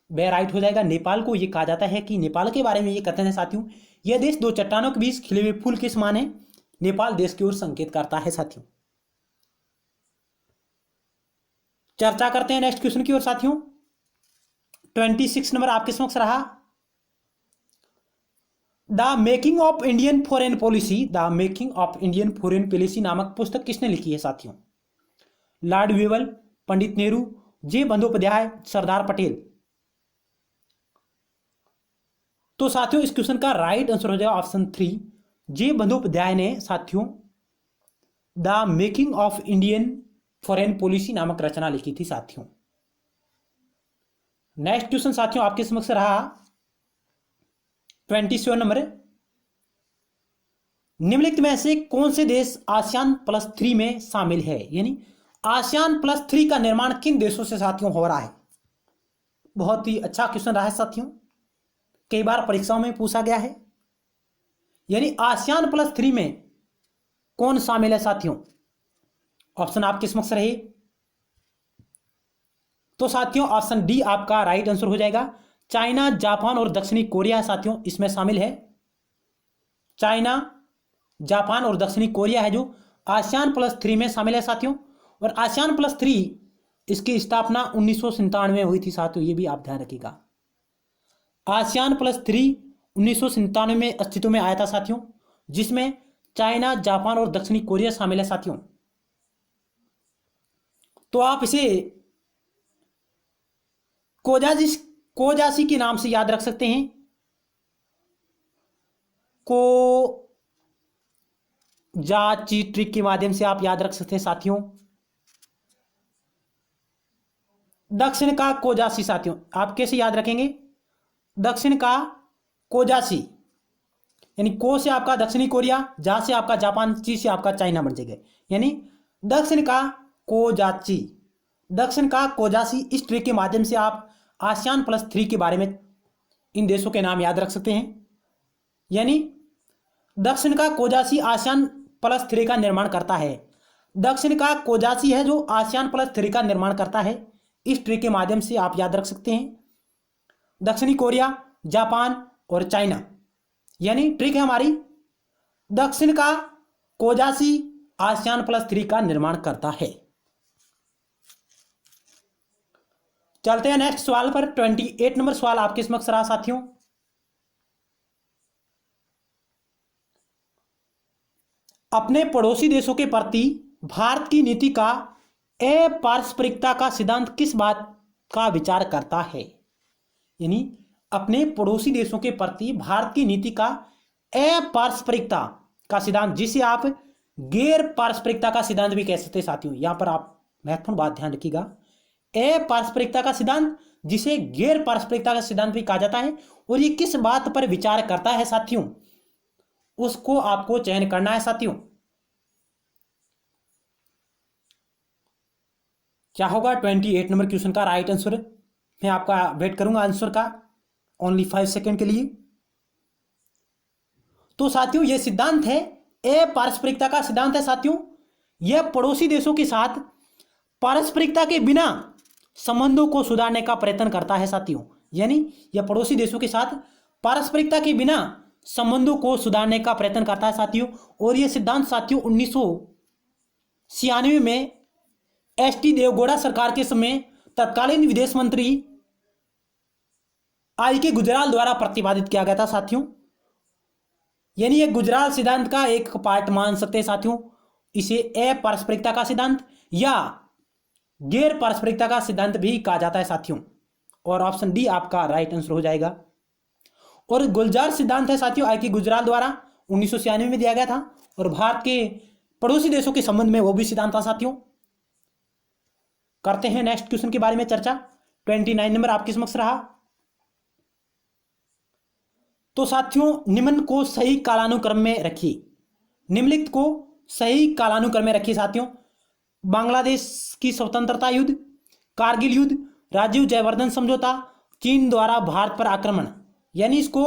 वह राइट हो जाएगा, नेपाल को। यह कहा जाता है कि नेपाल के बारे में यह कथन है साथियों, यह देश 2 चट्टानों के बीच खिले हुए फूल के समान है। नेपाल देश की ओर संकेत करता है साथियों। चर्चा करते हैं नेक्स्ट क्वेश्चन की ओर साथियों। 26 नंबर आपके समक्ष रहा। The making of Indian foreign policy, the making of Indian foreign policy नामक पुस्तक किसने लिखी है साथियों। लॉर्ड वेवल, पंडित नेहरू, जे बंदोपाध्याय, सरदार पटेल। तो साथियों इस क्वेश्चन का राइट आंसर हो जाएगा ऑप्शन 3, जे बंदोपाध्याय ने साथियों the making of Indian foreign policy नामक रचना लिखी थी साथियों। नेक्स्ट क्वेश्चन साथियों आपके समक्ष रहा 27 नंबर। निम्नलिखित में से कौन से देश आसियान प्लस 3 में शामिल है, यानी आसियान प्लस 3 का निर्माण किन देशों से साथियों हो रहा है। बहुत ही अच्छा क्वेश्चन रहा है साथियों, कई बार परीक्षाओं में पूछा गया है। यानी आसियान प्लस 3 में कौन शामिल है साथियों। ऑप्शन आपके समक्ष रहे। तो साथियों ऑप्शन डी आपका राइट आंसर हो जाएगा। चाइना, जापान और दक्षिणी कोरिया साथियों इसमें शामिल है। चाइना, जापान और दक्षिणी कोरिया है जो आसियान प्लस 3 में शामिल है साथियों। और आसियान प्लस 3 इसकी स्थापना 1997 में हुई थी साथियों, ये भी आप ध्यान रखिएगा। आसियान प्लस 3 1997 में अस्तित्व में आया था साथियों, जिसमें चाइना, जापान और दक्षिणी कोरिया शामिल है साथियों। तो आप इसे कोजासी के नाम से याद रख सकते हैं। कोजाची ट्रिक के माध्यम से आप याद रख सकते हैं साथियों। दक्षिण का कोजासी साथियों आप कैसे याद रखेंगे? दक्षिण का कोजासी, यानी को से आपका दक्षिणी कोरिया, जा से आपका जापान, ची से आपका चाइना बन जाएगा। यानी दक्षिण का कोजाची, दक्षिण का कोजासी। इस ट्रिक के माध्यम से आप ASEAN+3 के बारे में इन देशों के नाम याद रख सकते हैं। यानी दक्षिण का कोजासी ASEAN+3 का निर्माण करता है। दक्षिण का कोजासी है जो ASEAN+3 का निर्माण करता है। इस ट्रिक के माध्यम से आप याद रख सकते हैं दक्षिणी कोरिया, जापान और चाइना। यानी ट्रिक है हमारी, दक्षिण का कोजासी ASEAN+3 का निर्माण करता है। चलते हैं नेक्स्ट सवाल पर। 28 नंबर सवाल आपके समक्ष रहा साथियों। अपने पड़ोसी देशों के प्रति भारत की नीति का अपारस्परिकता का सिद्धांत किस बात का विचार करता है? यानी अपने पड़ोसी देशों के प्रति भारत की नीति का अपारस्परिकता का सिद्धांत, जिसे आप गैर पारस्परिकता का सिद्धांत भी कह सकते हैं साथियों। यहां पर आप महत्वपूर्ण बात ध्यान रखिएगा, अपारस्परिकता का सिद्धांत जिसे गैर पारस्परिकता का सिद्धांत भी कहा जाता है। और ये किस बात पर विचार करता है साथियों, उसको आपको चयन करना है साथियों। क्या होगा 28 नंबर क्वेश्चन का राइट आंसर? मैं आपका वेट करूंगा आंसर का ओनली 5 सेकेंड के लिए। तो साथियों यह सिद्धांत है, अपारस्परिकता का सिद्धांत है साथियों। यह पड़ोसी देशों के साथ पारस्परिकता के बिना संबंधों को सुधारने का प्रयत्न करता है साथियों। यानी यह पड़ोसी देशों के साथ पारस्परिकता के बिना संबंधों को सुधारने का प्रयत्न करता है साथियों। और यह सिद्धांत साथियों 1996 में एस.टी. देवगौड़ा सरकार के समय तत्कालीन विदेश मंत्री I.K. गुजराल द्वारा प्रतिपादित किया गया था साथियों। यानी यह गुजराल सिद्धांत का एक पार्ट मान सकते हैं साथियों। इसे अपारस्परिकता का सिद्धांत या गैर पारस्परिकता का सिद्धांत भी कहा जाता है साथियों। और ऑप्शन डी आपका राइट आंसर हो जाएगा। और गुलजार सिद्धांत है साथियों I.K. गुजराल द्वारा 1996 में दिया गया था। और भारत के पड़ोसी देशों के संबंध में वो भी सिद्धांत था साथियों। करते हैं नेक्स्ट क्वेश्चन के बारे में चर्चा। 29 नंबर आपके समक्ष रहा। तो साथियों निम्न को सही कालानुक्रम में रखिए, निम्नलिखित को सही कालानुक्रम में रखिए साथियों। बांग्लादेश की स्वतंत्रता युद्ध, कारगिल युद्ध, राजीव जयवर्धन समझौता, चीन द्वारा भारत पर आक्रमण। यानी इसको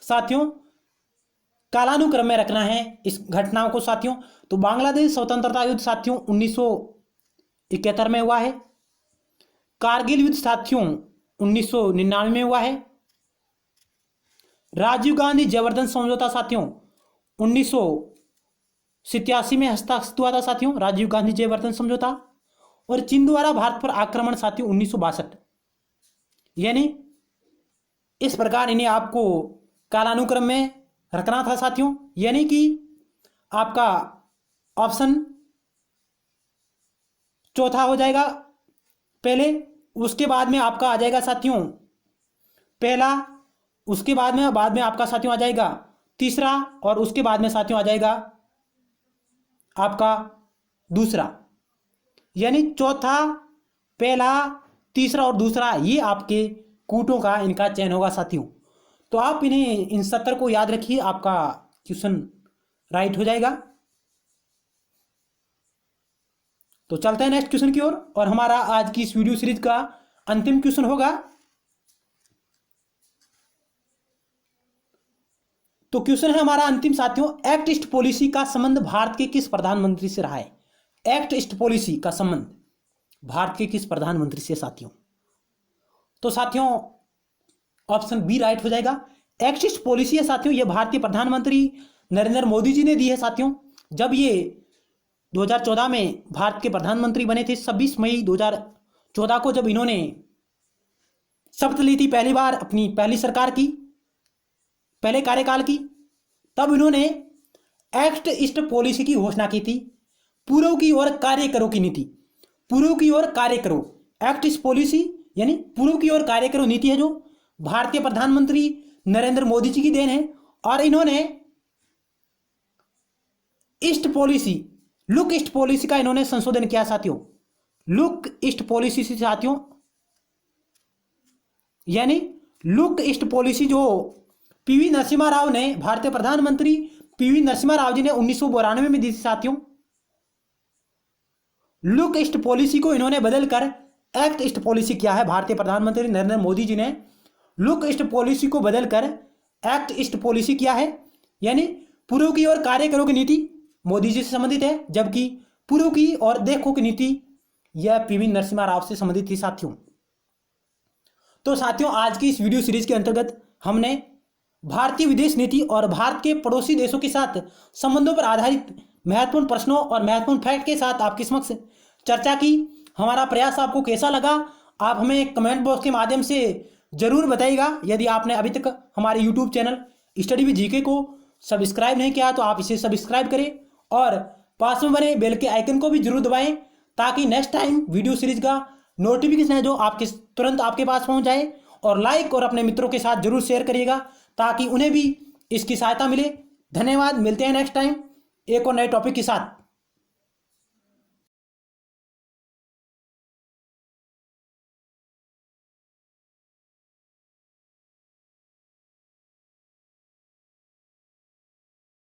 साथियों कालानुक्रम में रखना है इस घटनाओं को साथियों। तो बांग्लादेश स्वतंत्रता युद्ध साथियों 1971 में हुआ है। कारगिल युद्ध साथियों 1999 में हुआ है। राजीव गांधी जयवर्धन समझौता साथियों 1987 में हस्ताक्षरित हुआ था साथियों, राजीव गांधी जयवर्धन समझौता। और चीन द्वारा भारत पर आक्रमण साथियों 1962। यानी इस प्रकार इन्हें आपको कालानुक्रम में रखना था साथियों। यानी कि आपका ऑप्शन चौथा हो जाएगा पहले, उसके बाद में आपका आ जाएगा साथियों पहला, उसके बाद में आपका साथियों आ जाएगा तीसरा, और उसके बाद में साथियों आ जाएगा आपका दूसरा। यानी चौथा, पहला, तीसरा और दूसरा, ये आपके कूटों का इनका चयन होगा साथियों। तो आप इन्हें इन 70 को याद रखिए, आपका क्वेश्चन राइट हो जाएगा। तो चलते हैं नेक्स्ट क्वेश्चन की ओर। और हमारा आज की इस वीडियो सीरीज का अंतिम क्वेश्चन होगा। तो क्वेश्चन है हमारा अंतिम साथियों, एक्ट ईस्ट पॉलिसी का संबंध भारत के किस प्रधानमंत्री से रहा है? एक्ट ईस्ट पॉलिसी का संबंध भारत के किस प्रधानमंत्री से साथियों? तो साथियों ऑप्शन बी राइट हो जाएगा। एक्ट ईस्ट पॉलिसी है साथियों, यह भारतीय प्रधानमंत्री नरेंद्र मोदी जी ने दी है साथियों। जब ये 2014 में भारत के प्रधानमंत्री बने थे, 26 मई 2014 को जब इन्होंने शपथ ली थी पहली बार अपनी पहली सरकार की, पहले कार्यकाल की, तब इन्होंने एक्ट ईस्ट पॉलिसी की घोषणा की थी। पूर्व की ओर कार्य करो की नीति, पूर्व की ओर कार्य करो, एक्ट ईस्ट पॉलिसी यानी पूर्व की ओर कार्य करो नीति है जो भारतीय प्रधानमंत्री नरेंद्र मोदी जी की देन है। और इन्होंने east policy, look east policy का इन्होंने संशोधन किया साथियों। लुक ईस्ट पॉलिसी से साथियों, यानी लुक ईस्ट पॉलिसी जो पीवी नरसिम्हा राव ने, भारतीय प्रधानमंत्री पीवी नरसिम्हा राव जी ने 1992 में दी थी साथियों। लुक ईस्ट पॉलिसी को इन्होंने बदलकर एक्ट ईस्ट पॉलिसी किया है। भारतीय प्रधानमंत्री नरेंद्र मोदी जी ने लुक ईस्ट पॉलिसी को बदलकर एक्ट ईस्ट पॉलिसी किया है, यानी पूर्व की ओर कार्य करो की नीति मोदी जी से संबंधित है, जबकि पूर्व की ओर देखो की नीति यह पीवी नरसिम्हा राव से संबंधित थी साथियों। तो साथियों, आज की इस वीडियो सीरीज के अंतर्गत हमने भारतीय विदेश नीति और भारत के पड़ोसी देशों के साथ संबंधों पर आधारित महत्वपूर्ण प्रश्नों और महत्वपूर्ण फैक्ट के साथ आपके समक्ष चर्चा की। हमारा प्रयास आपको कैसा लगा, आप हमें कमेंट बॉक्स के माध्यम से जरूर बताइएगा। यदि आपने अभी तक हमारे YouTube channel study with GK को सब्सक्राइब नहीं किया तो आप इसे सब्सक्राइब करें और पास में बने बेल के आइकन को भी जरूर दबाएं, ताकि नेक्स्ट टाइम वीडियो सीरीज का नोटिफिकेशन है जो आपके तुरंत आपके पास पहुंच जाए। और लाइक और अपने मित्रों के साथ जरूर शेयर करिएगा ताकि उन्हें भी इसकी सहायता मिले। धन्यवाद, मिलते हैं नेक्स्ट टाइम एक और नए टॉपिक के साथ।